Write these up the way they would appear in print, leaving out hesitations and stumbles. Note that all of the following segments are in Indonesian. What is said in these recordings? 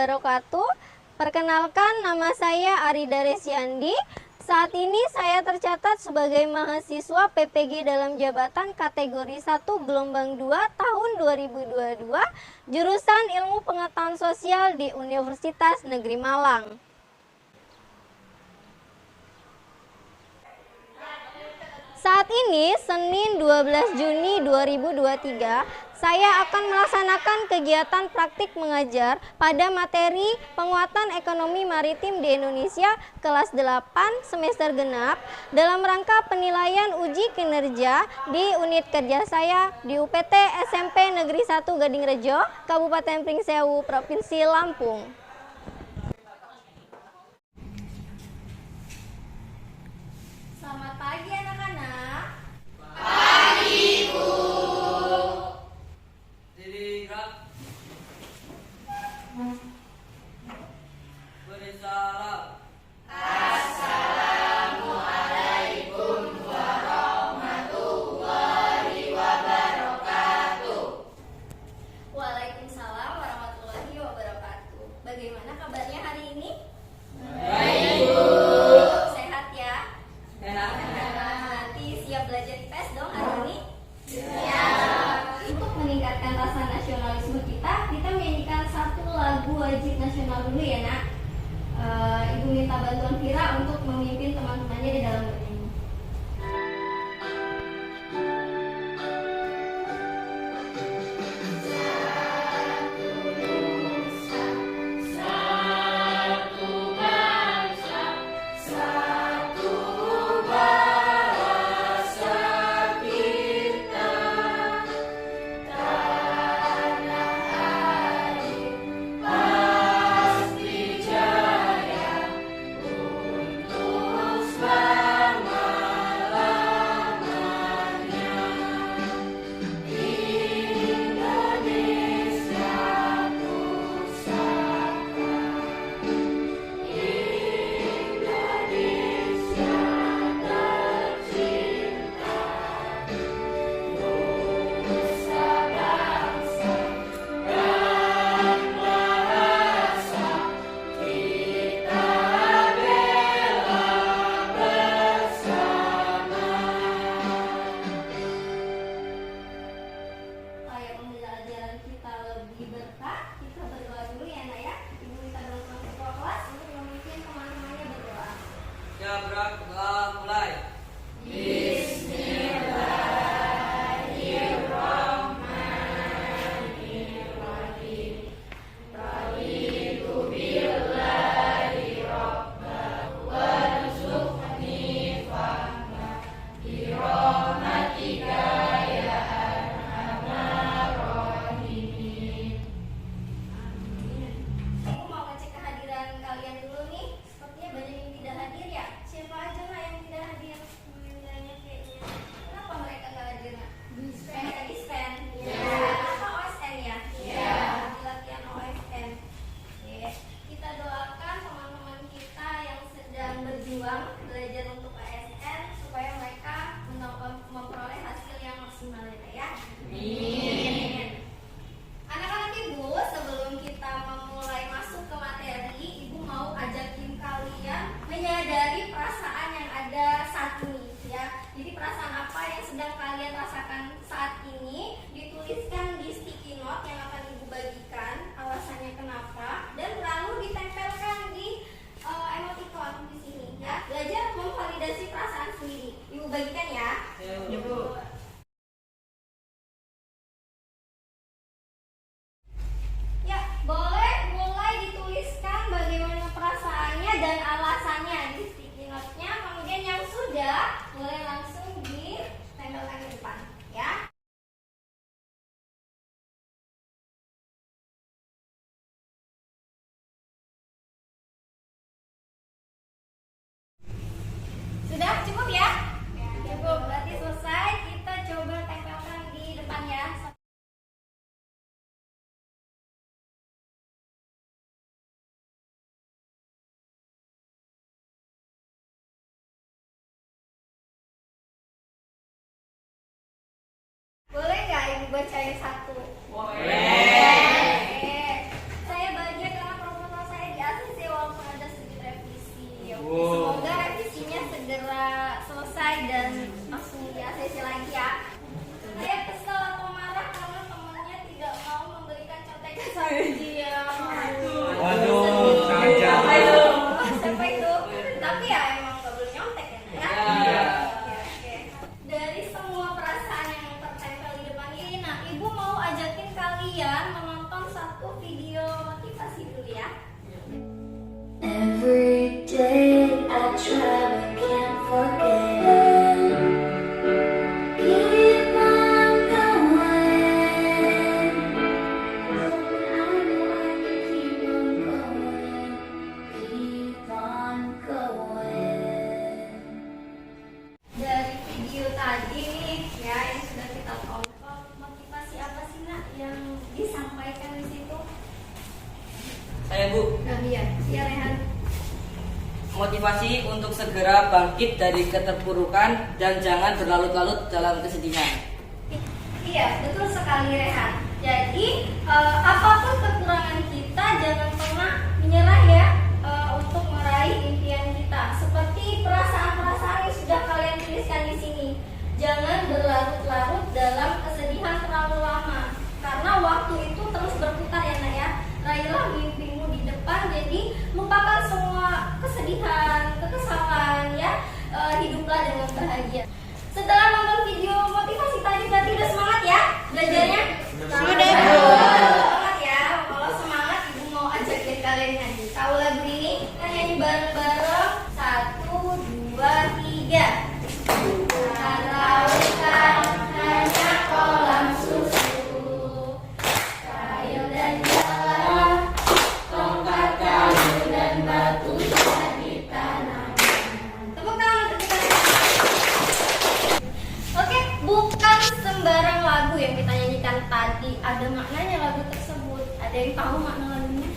wabarakatuh. Perkenalkan, nama saya Arida Resyandi. Saat ini saya tercatat sebagai mahasiswa PPG dalam jabatan kategori 1 gelombang 2 tahun 2022, jurusan Ilmu Pengetahuan Sosial di Universitas Negeri Malang. Saat ini, Senin 12 Juni 2023, saya akan melaksanakan kegiatan praktik mengajar pada materi penguatan ekonomi maritim di Indonesia kelas 8 semester genap dalam rangka penilaian uji kinerja di unit kerja saya di UPT SMP Negeri 1 Gadingrejo, Kabupaten Pringsewu, Provinsi Lampung. Selamat pagi anak-anak. Pagi, Bu. Diri gerak. Beri salam. Assalamualaikum warahmatullahi wabarakatuh. Waalaikumsalam warahmatullahi wabarakatuh. Bagaimana kabarnya hari ini? Baik, Bu. Sehat ya? Sehat. Nanti siap belajar IPS dong hari ini? Siap. Untuk meningkatkan rasa nasionalisme kita menyanyikan satu lagu wajib nasional dulu ya nak. Ibu minta bantuan Vira untuk memimpin teman-temannya di dalam bernyanyi. Sudah cukup ya? Cukup, berarti selesai. Kita coba tempelkan di depan ya. Boleh nggak ibu bacain satu? Boleh. Saya bagian karena Saya Bu. Iya, iya Rehan. Motivasi untuk segera bangkit dari keterpurukan dan jangan berlarut-larut dalam kesedihan. Iya, betul sekali Rehan. Jadi apapun kekurangan kita jangan pernah menyerah ya untuk meraih impian kita. Seperti perasaan-perasaan yang sudah kalian tuliskan di sini. Jangan berlarut-larut dalam kesedihan terlalu lama. Karena waktu itu terus berputar ya Nak ya. Raihlah mimpimu di depan, jadi lupakan semua kesedihan, kekesalan ya. Hiduplah dengan bahagia. Setelah nonton video motivasi tadi berarti udah semangat ya belajarnya? Sudah, Bu. Semangat ya. Kalau semangat Ibu mau ajakin kalian nyanyi. Tahu lagu ini? Kita nyanyi bareng-bareng. 1, 2, 3. Bukan lautan, hanya kolam susu. Kayu dan jala, tongkat kayu dan batu jadi tanaman. Tepuk tangan untuk kita. Oke, bukan sembarang lagu yang kita nyanyikan tadi. Ada maknanya lagu tersebut. Ada yang tahu makna lagunya?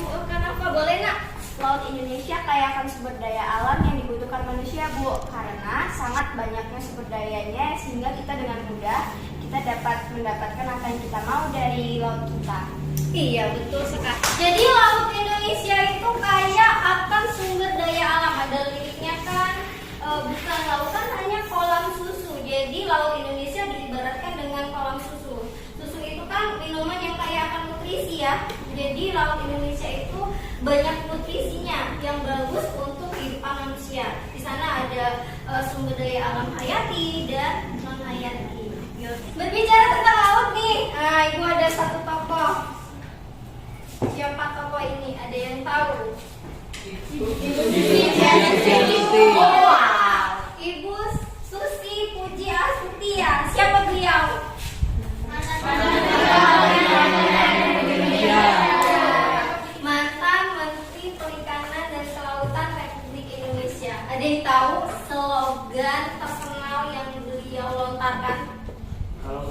Bu, kenapa? Boleh nak? Laut Indonesia kaya akan sumber daya alam yang dibutuhkan manusia, Bu. Karena sangat banyaknya sumber dayanya sehingga kita dengan mudah kita dapat mendapatkan apa yang kita mau dari laut kita. Iya, betul sekali. Jadi laut Indonesia itu kaya akan sumber daya alam. Ada liriknya kan, bukan lautan hanya kolam susu. Jadi laut Indonesia diibaratkan dengan kolam susu. Susu itu kan minuman yang kaya akan nutrisi ya. Jadi laut Indonesia itu banyak nutrisinya yang bagus untuk kehidupan manusia. Di sana ada sumber daya alam hayati dan non hayati. Berbicara tentang laut nih, Ibu ada satu tokoh. Siapa tokoh ini? Ada yang tahu? Ibu Ibu Susi Puji Astuti. Siapa beliau? Mantan Menteri Perikanan dan Kelautan Republik Indonesia. Ada yang tahu slogan terkenal yang beliau lontarkan? Kalau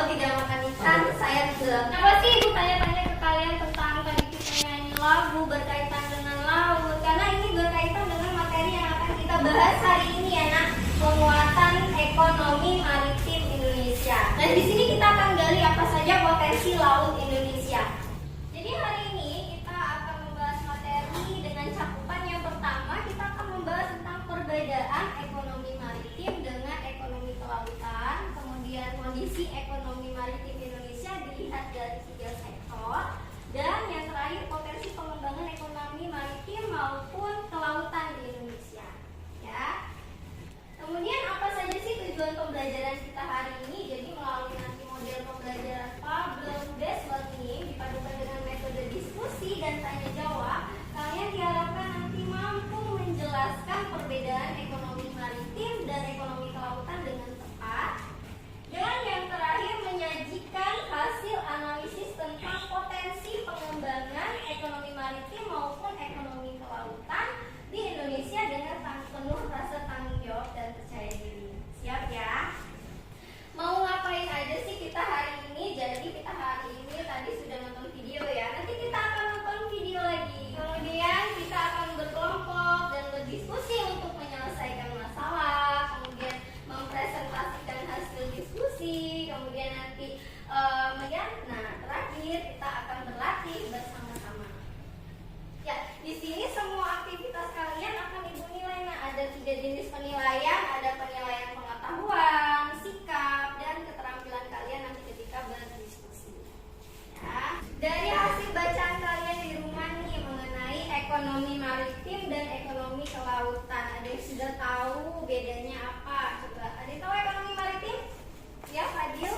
tidak makan ikan, saya tenggelam. Kenapa sih Ibu tanya-tanya ke kalian tentang tadi kita nyanyi lagu berkaitan dengan laut? Karena ini berkaitan dengan materi yang akan kita bahas hari ini ya Nak. Penguatan ekonomi maritim Indonesia. Dan di sini kita akan gali apa saja potensi laut Indonesia. Jadi hari ini kita akan membahas materi dengan cakupan yang pertama. Kita akan membahas tentang perbedaan ekonomi maritim dengan ekonomi kelautan. Kemudian kondisi ekonomi maritim Indonesia dilihat dari 3 sektor. Dan yang terakhir potensi pengembangan ekonomi maritim maupun kelautan di Indonesia. Ya. Kemudian apa saja sih tujuan pembelajaran kita hari ini? Jadi melalui nanti model pembelajaran problem based learning dipadukan dengan metode diskusi dan tanya jawab, kalian diharapkan nanti mampu menjelaskan perbedaan ekonomi maritim dan ekonomi kelautan dengan tepat. Dan yang terakhir menyajikan hasil analisis tentang potensi pengembangan ekonomi maritim maupun ekonomi kelautan di Indonesia dengan penuh rasa tanggung jawab dan percaya diri. Siap ya? Mau ngapain aja sih kita hari ini? Jadi kita hari ini tadi sudah nonton video ya. Nanti kita akan nonton video lagi. Kemudian kita akan berkelompok dan berdiskusi untuk menyelesaikan masalah. Kemudian mempresentasikan hasil diskusi. Kemudian nanti terakhir kita akan berlatih bersama-sama. Ya, di sini semua aktivitas kalian akan Ibu nilai. Nah, ada 3 jenis penilaian, ada penilaian pengetahuan, sikap, dan keterampilan kalian nanti ketika berdiskusi. Ya. Dari hasil bacaan kalian di rumah nih mengenai ekonomi maritim dan ekonomi kelautan, ada yang sudah tahu bedanya apa? Coba, ada yang tahu ekonomi maritim? Ya, Fadil?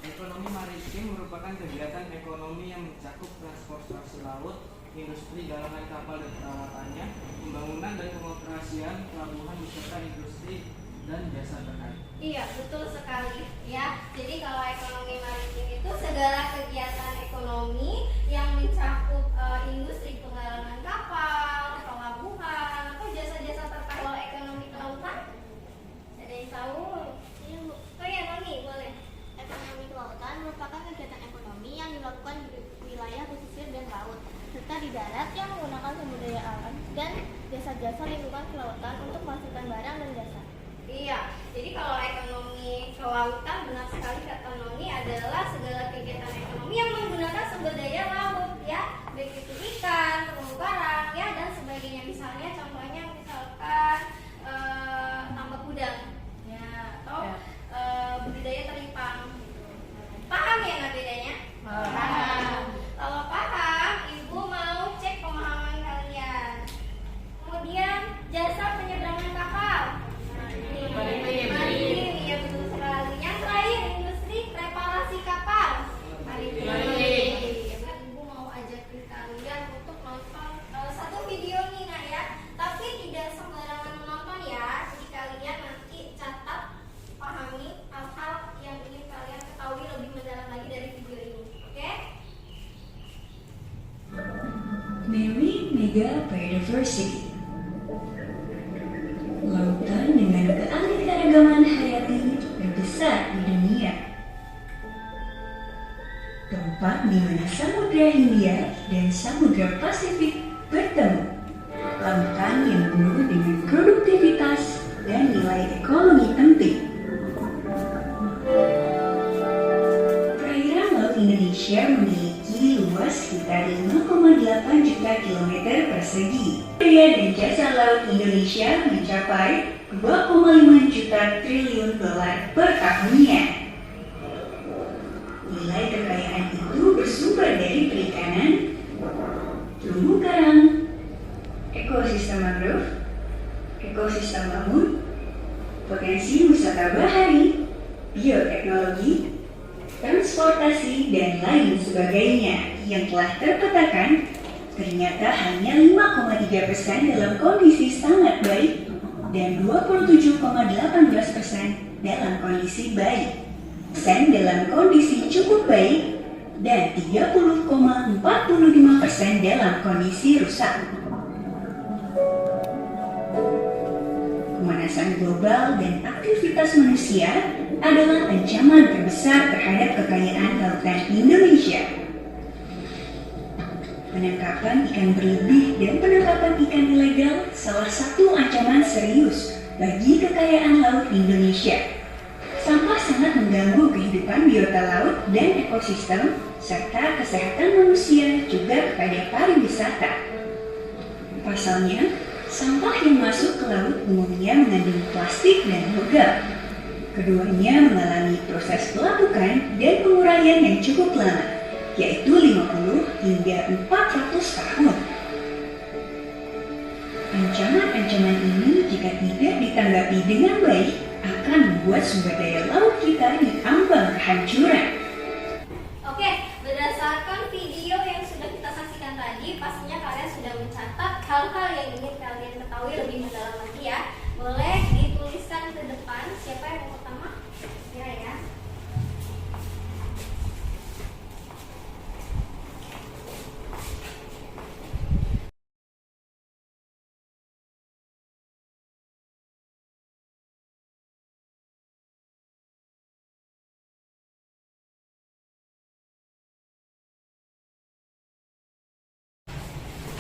Ekonomi maritim merupakan kegiatan ekonomi yang mencakup transportasi laut, industri galangan kapal dan peralatannya, pembangunan dan pengoperasian pelabuhan beserta industri dan jasa terkait. Iya, betul sekali ya. Jadi kalau ekonomi maritim itu segala kegiatan ekonomi yang mencakup industri penggalangan kapal, pelabuhan, atau jasa-jasa terkait. Kalau ekonomi kelautan, ada yang tahu? Iya, Bu. Oh iya, Noni, boleh. Ekonomi kelautan merupakan kegiatan ekonomi ketiga, biodiversity. Lautan dengan keanekaragaman hayati terbesar di dunia. Tempat di mana Samudra Hindia dan Samudra Pasifik bertemu. Lautan yang penuh dengan produktivitas dan nilai ekonomi penting. Perairan Laut Indonesia memiliki luas sekitar 5,8 juta kilometer persegi. Daya dan jasa laut Indonesia mencapai 2,5 juta triliun dolar per tahunnya. Nilai kekayaan itu bersumber dari perikanan, terumbu karang, ekosistem mangrove, ekosistem laut, potensi wisata bahari, bioteknologi, transportasi, dan lain sebagainya yang telah terpetakan ternyata hanya 5,3% dalam kondisi sangat baik dan 27,18% dalam kondisi baik, dalam kondisi cukup baik, dan 30,45% dalam kondisi rusak. Pemanasan global dan aktivitas manusia adalah ancaman terbesar terhadap kekayaan lautan Indonesia. Penangkapan ikan berlebih dan penangkapan ikan ilegal salah satu ancaman serius bagi kekayaan laut Indonesia. Sampah sangat mengganggu kehidupan biota laut dan ekosistem serta kesehatan manusia juga kepada pariwisata. Pasalnya, sampah yang masuk ke laut umumnya mengandung plastik dan logam. Keduanya mengalami proses pelapukan dan penguraian yang cukup lama, yaitu 50 hingga 400 tahun. Ancaman-ancaman ini jika tidak ditanggapi dengan baik akan membuat sumber daya laut kita diambang kehancuran. Oke, berdasarkan video yang sudah kita saksikan tadi, pastinya kalian sudah mencatat hal-hal yang ingin kalian ketahui lebih mendalam lagi ya. Boleh dituliskan ke depan. Siapa yang pertama? Kira ya.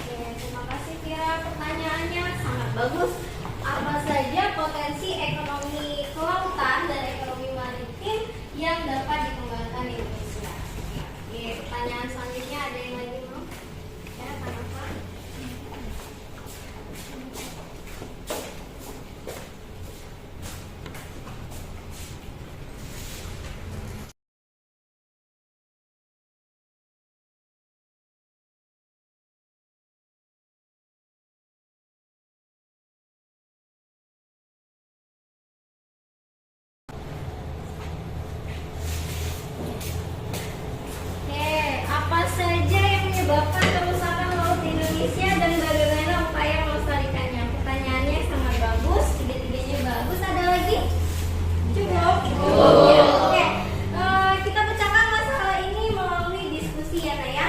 Oke, terima kasih Kira, pertanyaannya sangat bagus. Apa saja potensi ekonomi kelautan dan ekonomi maritim yang dapat dikembangkan di Indonesia? Oke, pertanyaan selanjutnya ada yang lagi mau? Ya, Kak. Oke, apa saja yang menyebabkan kerusakan laut di Indonesia dan bagaimana upaya melestarikannya? Pertanyaannya sangat bagus, tiga-tiganya bagus. Ada lagi? Cukup? Ya, oke. Kita pecahkan masalah ini melalui diskusi ya, Nak ya.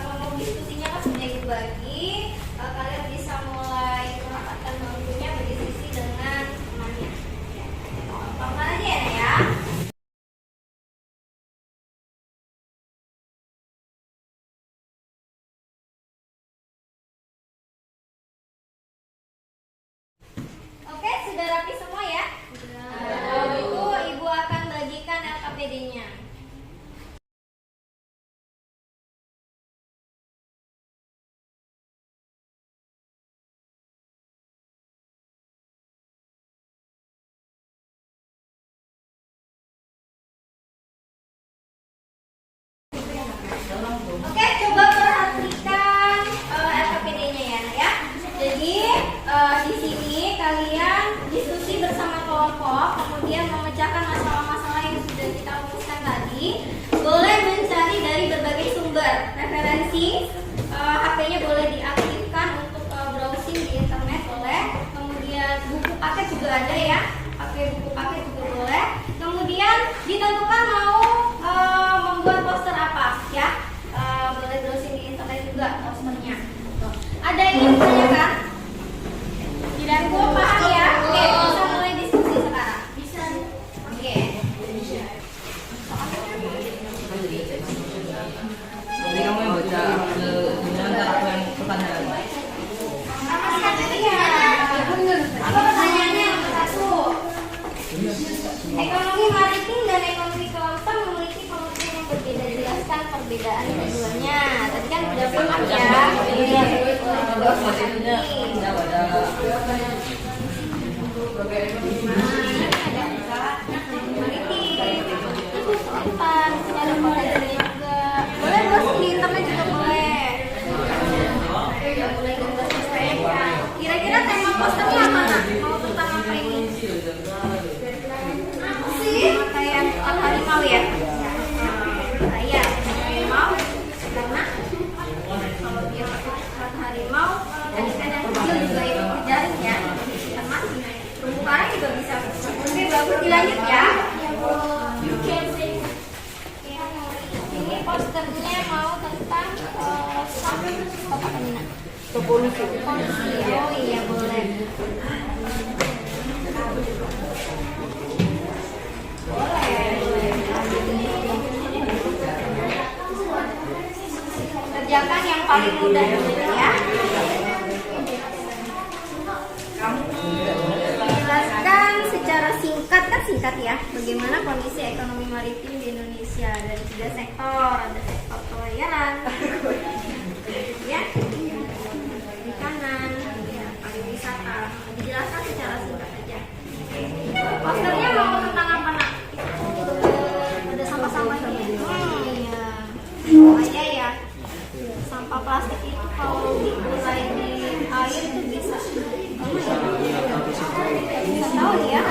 Kelompok diskusinya kan sudah dibagi. Kalian bisa mulai merapatkan bangkunya berdiskusi dengan temannya. Apa aja ya, Nak ya? keduanya. Tadi kan udah paham ya. Ada potensinya juga. Boleh bos di internet juga boleh. Kira-kira tema posternya mana? Mau tentang apa ini? Sih, kayak harimau ya. Saya harimau karena kalau dia harimau ikan yang kecil juga itu kejaring ya. Sama terumbu karang juga bisa. Oke, bagus dilanjut ya. Ini posternya mau tentang apa ini? Polusi. Oh iya boleh. Kerjakan yang paling mudah dulu ya. Jelaskan secara singkat, kan singkat ya, bagaimana kondisi ekonomi maritim di Indonesia dari 3 sektor. Ada sektor pelayaran, ya, perikanan, ya, pariwisata. Dijelaskan secara singkat aja. Posternya mau tentang apa nak? Ada sampah-sampahnya. Iya. Aja ya. Sampah plastik itu kalau dimulai di air itu bisa tahu ya.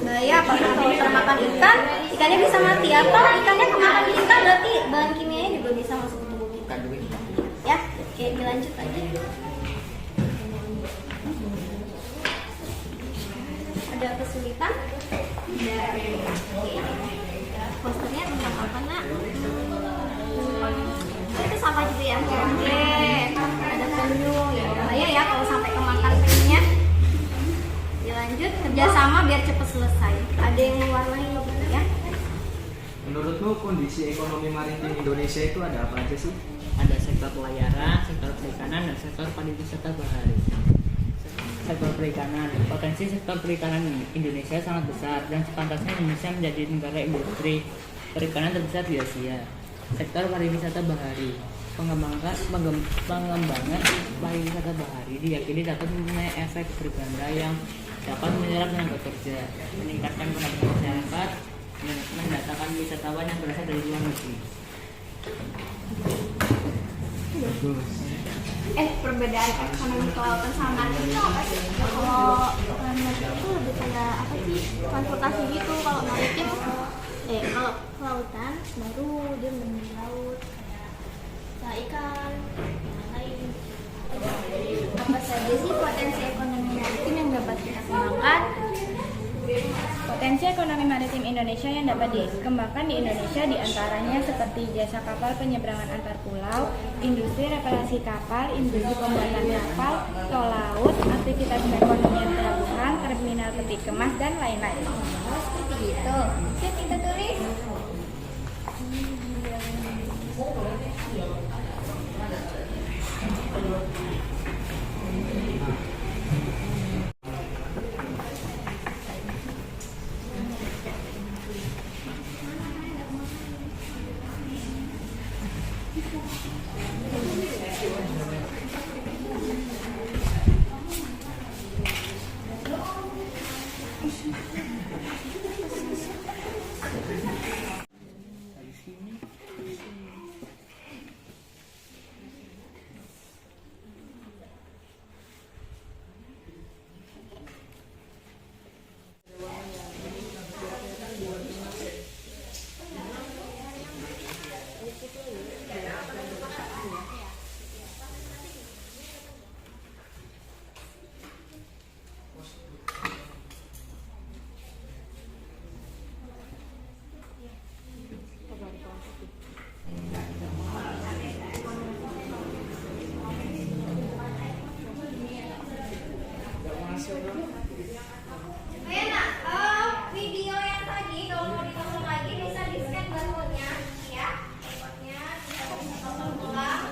Bahaya apalagi kalau termakan ikan, ikannya bisa mati atau ikannya kemakan ikan, berarti bahan kimianya juga bisa masuk ke tubuh kita. Ya, oke dilanjut aja. Ada kesulitan? Posternya tentang apa nak? Itu sampah juga ya. Oke, ada penyu ya. Bahaya ya kalau sampai kemakan penyunya. Dilanjut kerjasama biar cepat selesai. Ada yang mewarnai gitu ya. Menurutmu kondisi ekonomi maritim Indonesia itu ada apa aja sih? Ada sektor pelayaran, sektor perikanan, dan sektor pariwisata bahari. Sektor perikanan, potensi sektor perikanan Indonesia sangat besar dan sepantasnya Indonesia menjadi negara industri perikanan terbesar di Asia. Sektor pariwisata bahari, pengembangan pariwisata bahari diyakini dapat mempunyai efek berganda yang dapat menyerap tenaga kerja, meningkatkan pendapatan masyarakat, dan mendatangkan wisatawan yang berasal dari luar negeri. Perbedaan ekonomi kelautan sama maritim itu apa sih? Kalau maritim itu lebih kayak apa sih? Transportasi gitu. Kalau maritim, kalau kelautan baru dia di laut kayak ikan, yang lain. Apa saja sih potensi ekonomi maritim yang dapat kita kembangkan? Potensi ekonomi maritim Indonesia yang dapat dikembangkan di Indonesia diantaranya seperti jasa kapal penyeberangan antar pulau, industri reparasi kapal, industri pembuatan kapal, tol laut, aktivitas perekonomian pelabuhan, terminal peti kemas, dan lain-lain. Seperti itu. Oke, kita tulis. Video yang tadi kalau mau ditonton lagi bisa di scan barcode-nya ya. Barcode-nya bisa ditonton ulang.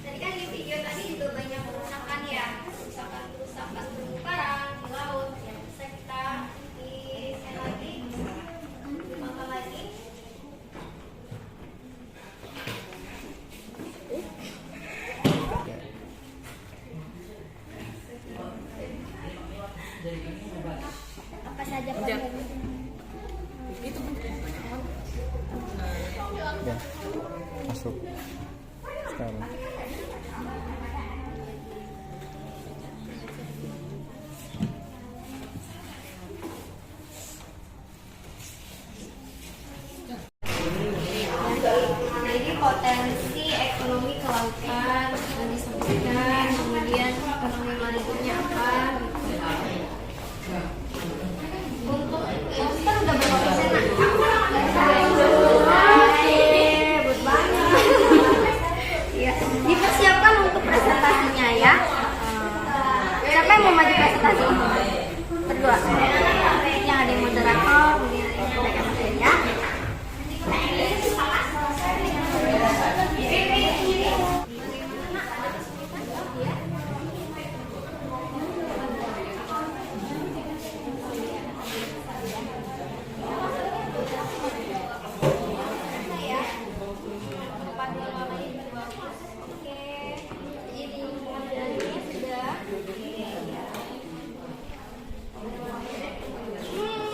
Tadi kan di video tadi juga banyak kerusakan ya. Kerusakan terumbu karang di laut yang bisa kita di scan lagi. Tonton lagi. masuk sekarang. Nah, ini potensi ekonomi kelautan yang disebutkan, kemudian ekonomi maritimnya apa gitu. Untuk kita udah berapa persen? Hebat banget. Iya, dipersiapkan untuk presentasinya ya. Siapa yang mau maju presentasi? Berdua. Yang ada yang moderator, kemudian ada yang menyampaikan materi ya.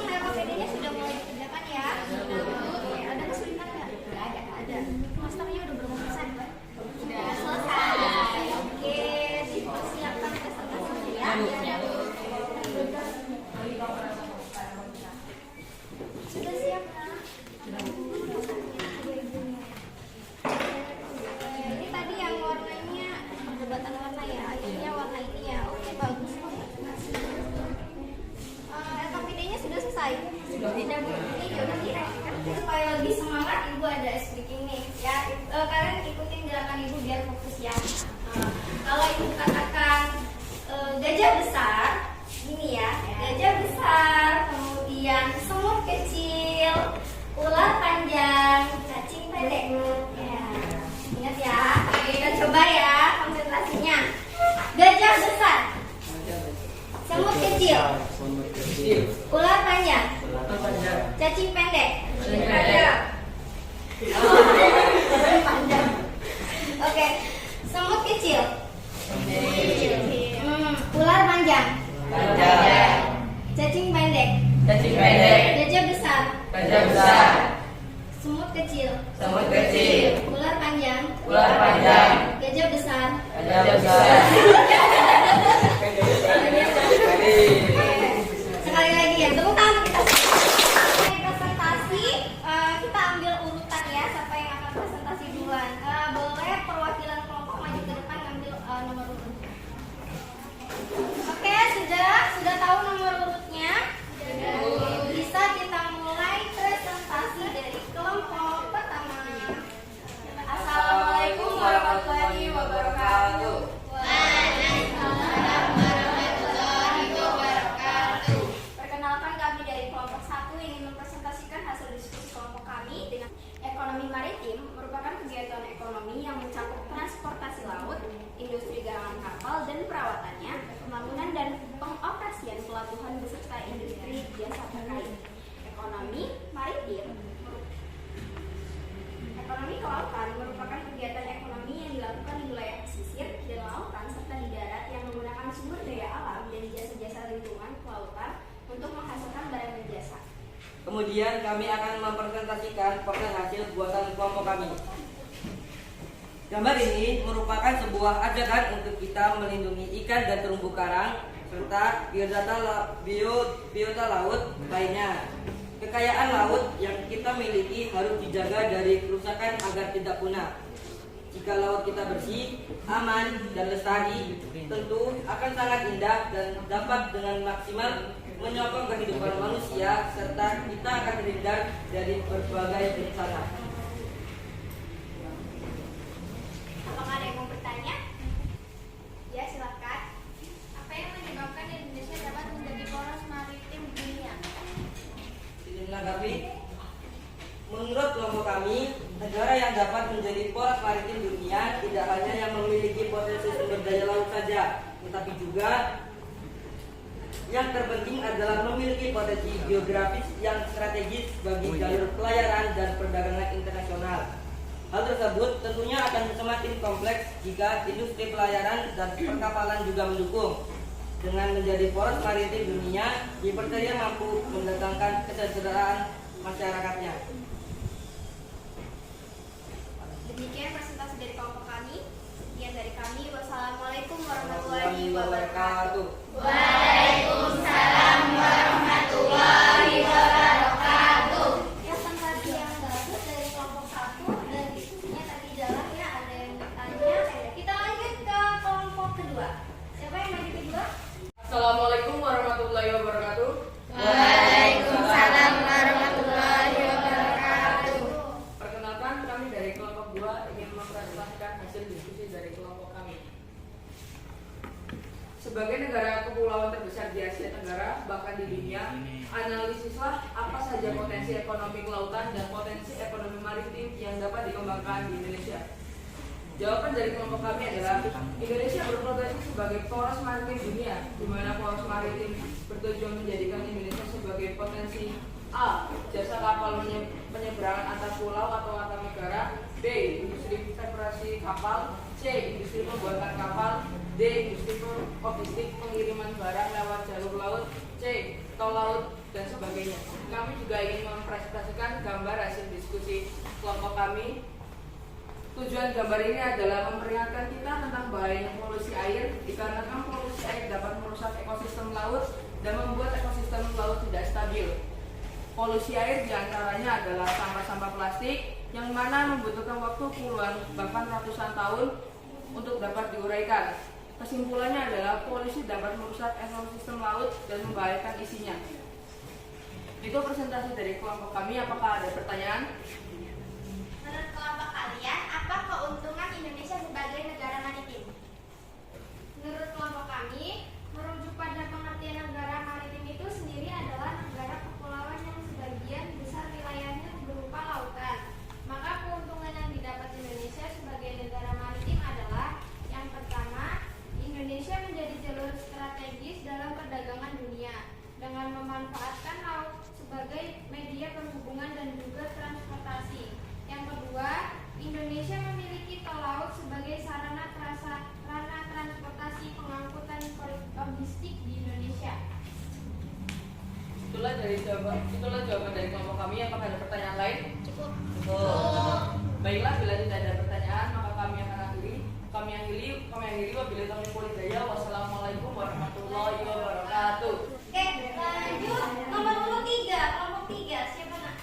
LKPD-nya sudah mulai dikerjakan ya. Oke, ada kesulitan nggak? Nggak ada, ada. Masternya udah berapa persen? Sudah selesai. Oke, dipersiapkan presentasinya ya. Sudah siap kan? Ini tadi yang warnanya perdebatan warna ya. Akhirnya warna ini ya. Oke, bagus. LKPD-nya sudah selesai. Tidak Bu. Ini ya udah direk. Supaya lebih semangat, Ibu ada speaking nih. Ya, kalian ikutin gerakan Ibu biar fokus ya. Kalau Ibu katakan gajah besar, ini ya, gajah besar, kemudian semut kecil, ular panjang, cacing pendek. Ya, ingat ya. Kita coba ya konsentrasinya. Gajah besar, semut kecil, ular panjang, cacing pendek. Oke, semut kecil, ular panjang, cacing pendek, gajah besar, semut kecil, ular panjang, gajah besar. Sekali lagi ya, tepuk tangan kita. Presentasi, kita ambil urutan ya, siapa yang akan presentasi duluan. Boleh perwakilan kelompok maju ke depan ngambil nomor urut. Oke, sudah tahu nomor urutnya? Bisa kita mulai presentasi dari kelompok pertama. Assalamualaikum warahmatullahi wabarakatuh. Perkenalkan, kami dari kelompok 1 ingin mempresentasikan hasil diskusi kelompok kami dengan ekonomi maritim merupakan kegiatan ekonomi yang mencakup transportasi laut, industri garangan kapal dan perawatannya, pembangunan dan pengoperasian pelabuhan beserta industri jasa terkait. Ekonomi kelautan merupakan kegiatan ekonomi yang dilakukan di wilayah pesisir dan lautan serta di darat yang menggunakan sumber daya alam dan jasa-jasa lingkungan kelautan untuk menghasilkan barang dan jasa. Kemudian kami akan mempresentasikan proses hasil buatan kelompok kami. Gambar ini merupakan sebuah ajakan untuk kita melindungi ikan dan terumbu karang serta biota laut lainnya. Kekayaan laut yang kita miliki harus dijaga dari kerusakan agar tidak punah. Jika laut kita bersih, aman, dan lestari, tentu akan sangat indah dan dapat dengan maksimal menyokong kehidupan manusia serta kita akan terhindar dari berbagai bencana. Apakah ada yang mau bertanya? Ya, silakan. Apa yang menyebabkan Indonesia dapat menjadi poros maritim dunia? Menanggapi, menurut kelompok kami, negara yang dapat menjadi poros maritim dunia tidak hanya yang memiliki potensi sumber daya laut saja, tetapi juga yang terpenting adalah memiliki potensi geografis yang strategis bagi jalur pelayaran dan perdagangan internasional. Hal tersebut tentunya akan semakin kompleks jika industri pelayaran dan perkapalan juga mendukung. Dengan menjadi poros maritim dunia, dipercaya mampu mendatangkan kesejahteraan masyarakatnya. Demikian wabarakatuh. Waalaikumsalam warahmatullahi wabarakatuh. Presentasi yang bagus dari kelompok 1 dan diskusinya tadi jalan ya, ada yang bertanya. Kita lanjut ke kelompok kedua. Siapa yang maju kedua? Assalamualaikum warahmatullahi wabarakatuh. Waalaikumsalam warahmatullahi wabarakatuh. Perkenalkan, kami dari kelompok 2 ingin mempresentasikan hasil diskusi dari kelompok kami. Sebagai negara kepulauan terbesar di Asia Tenggara, bahkan di dunia, analisislah apa saja potensi ekonomi kelautan dan potensi ekonomi maritim yang dapat dikembangkan di Indonesia. Jawaban dari kelompok kami adalah Indonesia berpotensi sebagai poros maritim dunia, di mana poros maritim bertujuan menjadikan Indonesia sebagai potensi A. Jasa kapal penyeberangan antar pulau atau antar negara, B. Industri reparasi kapal, C. Industri pembuatan kapal, D. Industri logistik pengiriman barang lewat jalur laut, C. Tol laut, dan sebagainya. Kami juga ingin mempresentasikan gambar hasil diskusi kelompok kami. Tujuan gambar ini adalah memperingatkan kita tentang bahayanya polusi air, dikarenakan polusi air dapat merusak ekosistem laut dan membuat ekosistem laut tidak stabil. Polusi air diantaranya adalah sampah-sampah plastik yang mana membutuhkan waktu puluhan bahkan ratusan tahun untuk dapat diuraikan. Kesimpulannya adalah polusi dapat merusak ekosistem laut dan membahayakan isinya. Itu presentasi dari kelompok kami. Apakah ada pertanyaan? Menurut kelompok kalian, apa keuntungan Indonesia sebagai negara maritim? Menurut kelompok kami, merujuk pada pengertian negara maritim itu sendiri adalah negara kepulauan yang sebagian besar wilayahnya berupa lautan. Maka keuntungan yang didapat Indonesia sebagai negara maritim adalah yang pertama, Indonesia menjadi jalur strategis dalam perdagangan dunia dengan memanfaatkan laut sebagai media perhubungan dan juga transportasi. Yang kedua, Indonesia memiliki tol laut sebagai sarana transportasi pengangkutan logistik di Indonesia. Itulah jawaban dari kelompok kami. Apakah ada pertanyaan lain? Cukup. Baiklah, bila tidak ada pertanyaan, maka kami akan akhiri. Kami akhiri wabillahi taufiq wal hidayah. Wassalamualaikum warahmatullahi wabarakatuh. Oke, lanjut nomor 3, kelompok 3. Siapa nak?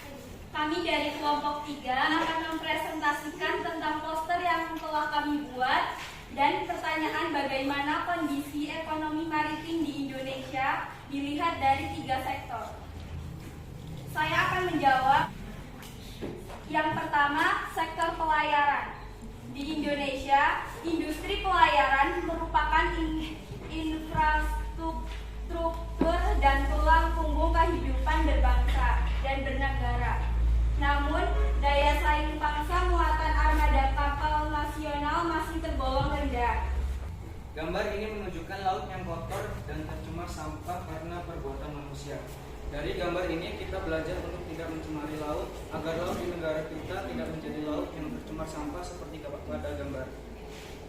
Kami dari kelompok 3 akan mempresentasikan tentang poster yang telah kami buat dan pertanyaan bagaimana kondisi ekonomi maritim di Indonesia dilihat dari 3 sektor. Saya akan menjawab. Yang pertama, sektor pelayaran. Di Indonesia, industri pelayaran merupakan infrastruktur dan tulang punggung kehidupan berbangsa dan bernegara. Namun, daya saing bangsa muatan armada kapal nasional masih tergolong rendah. Gambar ini menunjukkan laut yang kotor dan tercemar sampah karena perbuatan manusia. Dari gambar ini kita belajar untuk tidak mencemari laut agar laut di negara kita tidak menjadi laut yang tercemar sampah seperti pada gambar.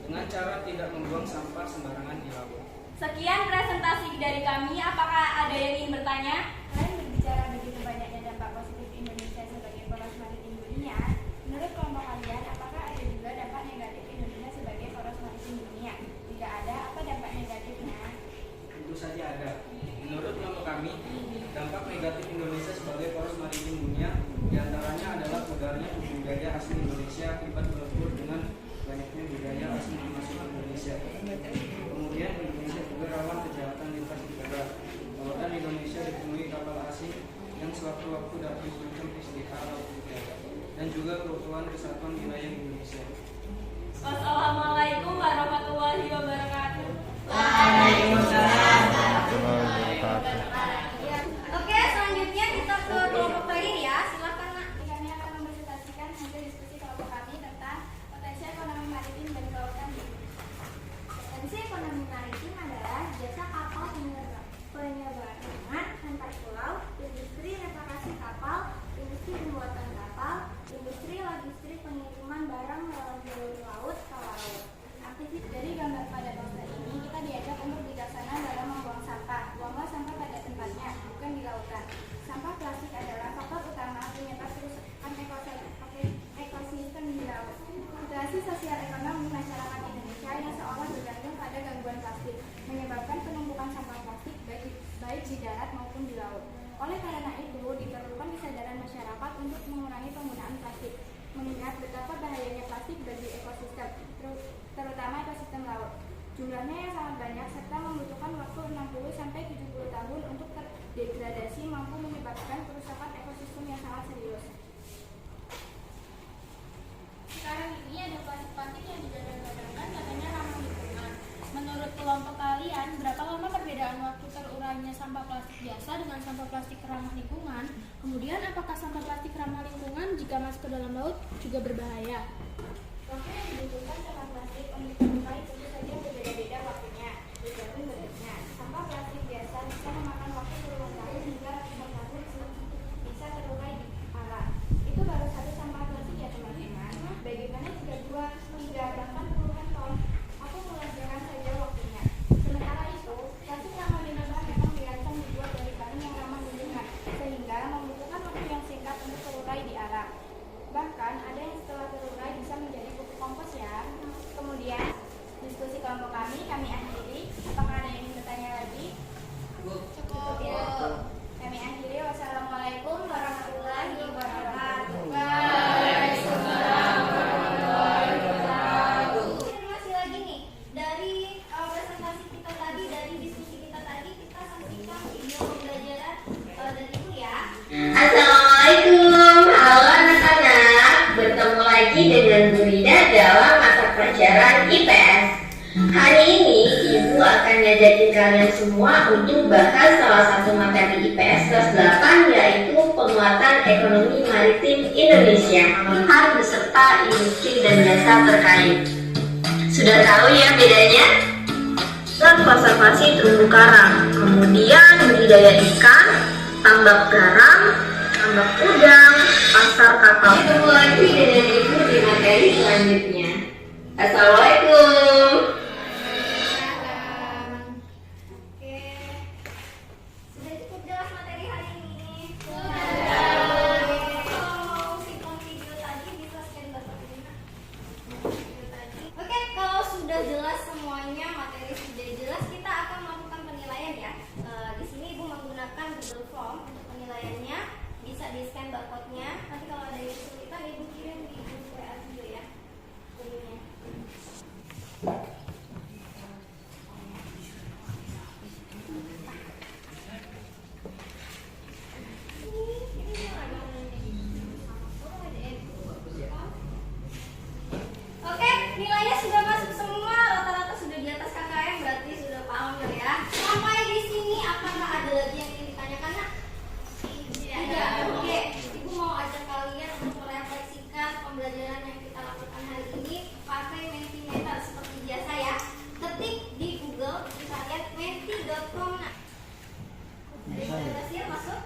Dengan cara tidak membuang sampah sembarangan di laut. Sekian presentasi dari kami. Apakah ada yang ingin bertanya? Selain berbicara begitu banyaknya dampak positif Indonesia sebagai poros maritim dunia, menurut kelompok kalian, apakah ada juga dampak negatif Indonesia sebagai poros maritim dunia? Jika ada, apa dampak negatifnya? Tentu saja ada. Menurut kelompok kami, dampak negatif Indonesia sebagai poros maritim dunia diantaranya adalah pegarnya budaya asli Indonesia akibat melebur dengan banyaknya budaya asing yang masuk ke Indonesia. Kemudian Indonesia juga rawan kejahatan lintas negara. Lautan Indonesia dipenuhi kapal biasa dengan sampah plastik ramah lingkungan, kemudian apakah sampah plastik ramah lingkungan jika masuk ke dalam laut juga berbahaya? Waktu yang dibutuhkan sampah plastik untuk ditemukan tentu saja berbeda-beda waktunya, tergantung bentuknya. Sampah plastik biasa bisa memakan waktu puluhan tahun hingga ratusan tahun sebelum bisa terurai di alam. Itu baru satu sampah plastik ya teman-teman. Bagaimana jika 2 hingga bahkan puluhan tahun? Aku mengajarkan saja waktunya. Sementara itu, plastik ramah lingkungan memang dirancang dibuat dari bahan yang ramah lingkungan, sehingga membutuhkan waktu yang singkat untuk terurai di alam. Bahkan ada yang setelah terurai bisa menjadi pupuk kompos ya. Kemudian diskusi kelompok kami akhiri. Apakah ada yang ingin bertanya lagi? Cukup ya. Kami akhiri. Wassalamualaikum warahmatullahi wabarakatuh. Waalaikumsalam warahmatullahi wabarakatuh. Informasi lagi nih dari presentasi kita tadi, dari diskusi kita tadi, kita saksikan video pembelajaran dari Ibu ya. Assalamualaikum, halo anak-anak. Bertemu lagi dengan Bu Rida dalam mata pelajaran IPS. Hari ini Ibu akan ngajakin kalian semua untuk bahas salah satu materi IPS kelas 8, yaitu penguatan ekonomi maritim Indonesia beserta industri dan jasa terkait. Sudah tahu ya bedanya? Dan konservasi terumbu karang, kemudian budidaya ikan, tambak garam, tambak udang, pasar kapal. Ketemu lagi dengan Ibu di materi selanjutnya. Assalamualaikum. Oke, sudah cukup jelas materi hari ini. Kalau mau simpan video tadi bisa scan barcode ini. Video tadi. Oke, kalau sudah jelas semuanya, materi sudah jelas, kita akan melakukan penilaian ya. Di sini Ibu menggunakan Google Form untuk penilaiannya. Bisa di scan barcode-nya. Nanti kalau ada yang kesulitan Ibu kirim di grup WA juga ya. Linknya. Oke, nilainya sudah masuk semua, rata-rata sudah di atas KKM, berarti sudah paham ya. Sampai di sini apakah ada lagi yang ingin ditanyakan? Nak? Tidak. Oke, Ibu mau ajak kalian untuk merefleksikan pembelajaran yang kita lakukan hari ini pakai Mentimeter seperti biasa ya. Ketik di Google, kita lihat menti.com. Nah, ada yang berhasil masuk?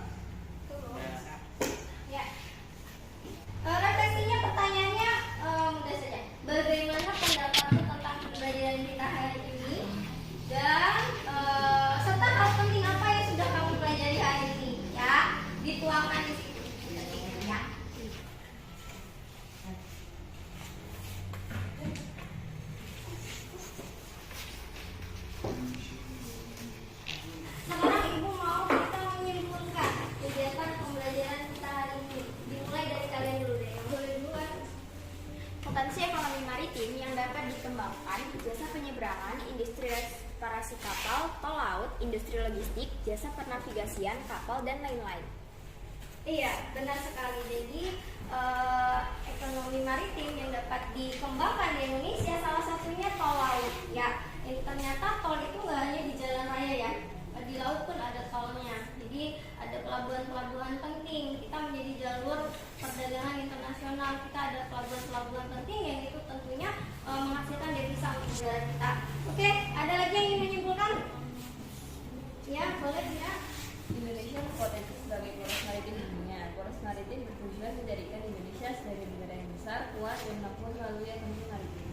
Ya. Refleksinya pertanyaannya mudah saja. Bagaimana pendapatmu tentang pembelajaran kita hari ini? Dan serta hal penting apa yang sudah kamu pelajari hari ini? Ya, dituangkan di situ. Ya. Sekarang Ibu mau kita menyimpulkan kegiatan pembelajaran kita hari ini. Dimulai dari kalian dulu deh. Yang boleh duluan. Potensi ekonomi maritim yang dapat dikembangkan, jasa penyeberangan, industri reparasi kapal, tol laut, industri logistik, jasa pernavigasian kapal, dan lain-lain. Iya, benar sekali. Jadi ekonomi maritim yang dapat dikembangkan di Indonesia salah satunya tol laut. Ya, ternyata tol itu nggak hanya di jalan raya ya, di laut pun ada tolnya. Jadi ada pelabuhan-pelabuhan penting. Kita menjadi jalur perdagangan internasional. Kita ada pelabuhan-pelabuhan penting yang itu tentunya menghasilkan devisa untuk negara kita. Oke, ada lagi yang ingin menyimpulkan? Ya, boleh ya. Indonesia berpotensi sebagai poros maritim dunia. Poros maritim bertujuan menjadikan Indonesia sebagai negara yang besar, kuat, dan mampu melalui ekonomi maritim.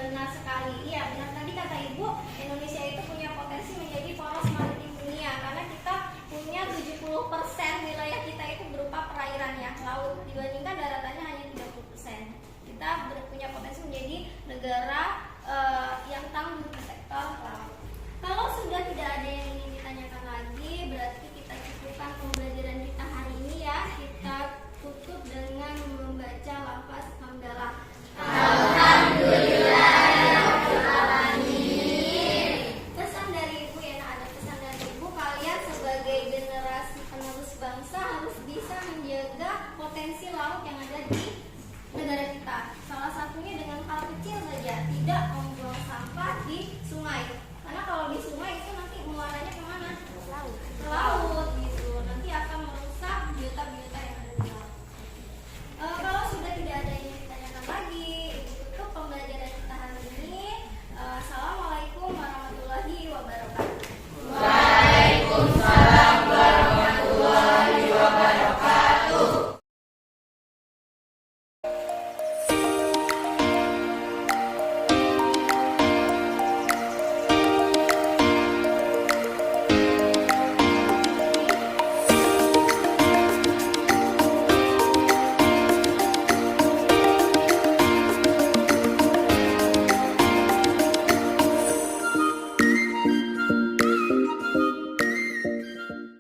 Benar sekali. Iya, benar tadi kata Ibu, Indonesia itu punya potensi menjadi poros maritim dunia karena kita punya 70% wilayah kita itu berupa perairan ya, laut, dibandingkan daratannya hanya 30%. Kita punya potensi menjadi negara